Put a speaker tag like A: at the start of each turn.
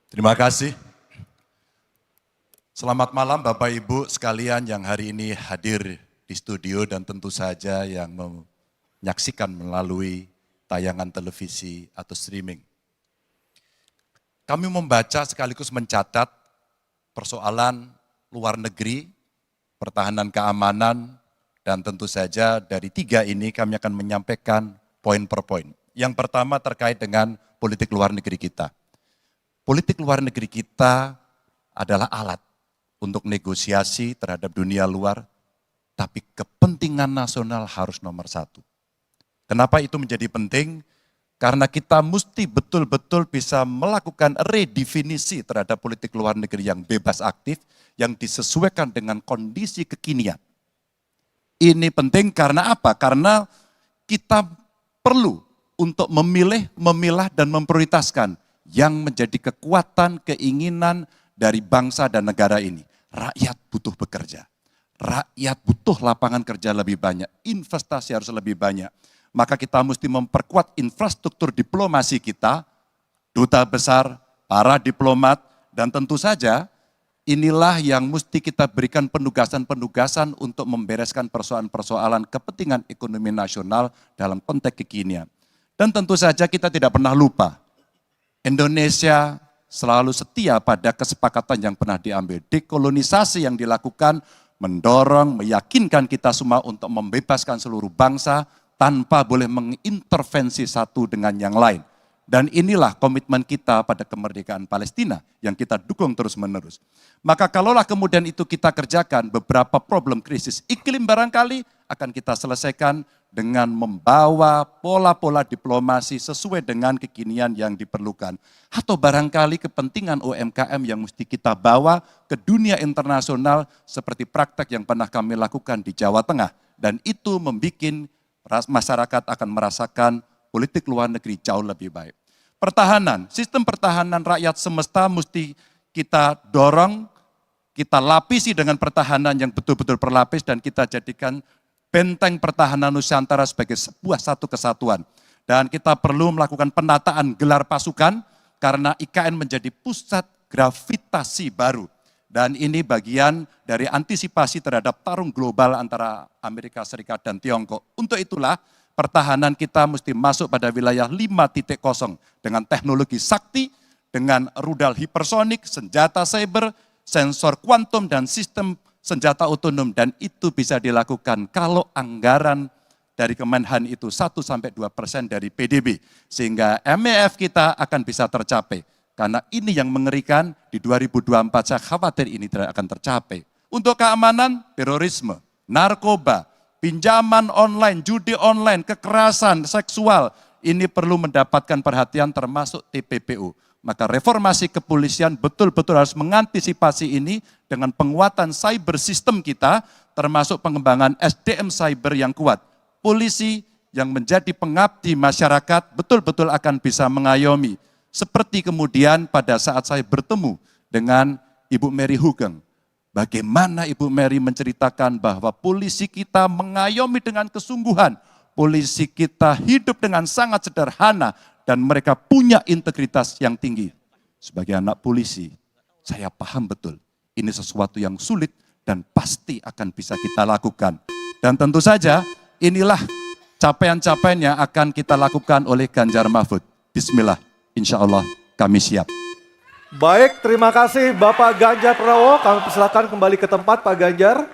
A: Terima kasih. Selamat malam Bapak Ibu sekalian yang hari ini hadir di studio dan tentu saja yang menyaksikan melalui tayangan televisi atau streaming. Kami membaca sekaligus mencatat persoalan luar negeri, pertahanan keamanan, dan tentu saja dari tiga ini kami akan menyampaikan poin per poin. Yang pertama terkait dengan politik luar negeri kita. Politik luar negeri kita adalah alat untuk negosiasi terhadap dunia luar, tapi kepentingan nasional harus nomor satu. Kenapa itu menjadi penting? Karena kita mesti betul-betul bisa melakukan redefinisi terhadap politik luar negeri yang bebas aktif, yang disesuaikan dengan kondisi kekinian. Ini penting karena apa? Karena kita perlu untuk memilih, memilah, dan memprioritaskan yang menjadi kekuatan, keinginan dari bangsa dan negara ini. Rakyat butuh bekerja. Rakyat butuh lapangan kerja lebih banyak. Investasi harus lebih banyak. Maka kita mesti memperkuat infrastruktur diplomasi kita, duta besar, para diplomat, dan tentu saja inilah yang mesti kita berikan penugasan-penugasan untuk membereskan persoalan-persoalan kepentingan ekonomi nasional dalam konteks kekinian. Dan tentu saja kita tidak pernah lupa, Indonesia selalu setia pada kesepakatan yang pernah diambil. Dekolonisasi yang dilakukan mendorong, meyakinkan kita semua untuk membebaskan seluruh bangsa tanpa boleh mengintervensi satu dengan yang lain. Dan inilah komitmen kita pada kemerdekaan Palestina yang kita dukung terus-menerus. Maka kalaulah kemudian itu kita kerjakan, beberapa problem krisis iklim barangkali akan kita selesaikan dengan membawa pola-pola diplomasi sesuai dengan kekinian yang diperlukan. Atau barangkali kepentingan UMKM yang mesti kita bawa ke dunia internasional seperti praktek yang pernah kami lakukan di Jawa Tengah. Dan itu membuat masyarakat akan merasakan politik luar negeri jauh lebih baik. Pertahanan, sistem pertahanan rakyat semesta mesti kita dorong, kita lapisi dengan pertahanan yang betul-betul berlapis dan kita jadikan benteng pertahanan Nusantara sebagai sebuah satu kesatuan. Dan kita perlu melakukan penataan gelar pasukan karena IKN menjadi pusat gravitasi baru. Dan ini bagian dari antisipasi terhadap tarung global antara Amerika Serikat dan Tiongkok. Untuk itulah pertahanan kita mesti masuk pada wilayah 5.0 dengan teknologi sakti, dengan rudal hipersonik, senjata cyber, sensor kuantum, dan sistem senjata otonom, dan itu bisa dilakukan kalau anggaran dari Kemenhan itu 1-2% dari PDB, sehingga MEF kita akan bisa tercapai. Karena ini yang mengerikan, di 2024 saya khawatir ini tidak akan tercapai. Untuk keamanan, terorisme, narkoba, pinjaman online, judi online, kekerasan seksual, ini perlu mendapatkan perhatian termasuk TPPU. Maka reformasi kepolisian betul-betul harus mengantisipasi ini dengan penguatan cyber system kita, termasuk pengembangan SDM cyber yang kuat. Polisi yang menjadi pengabdi masyarakat betul-betul akan bisa mengayomi. Seperti kemudian pada saat saya bertemu dengan Ibu Mary Hugeng. Bagaimana Ibu Mary menceritakan bahwa polisi kita mengayomi dengan kesungguhan. Polisi kita hidup dengan sangat sederhana. Dan mereka punya integritas yang tinggi. Sebagai anak polisi, saya paham betul ini sesuatu yang sulit dan pasti akan bisa kita lakukan. Dan tentu saja inilah capaian-capaian yang akan kita lakukan oleh Ganjar Mahfud. Bismillah, insya Allah kami siap.
B: Baik, terima kasih Bapak Ganjar Pranowo. Kami persilakan kembali ke tempat Pak Ganjar.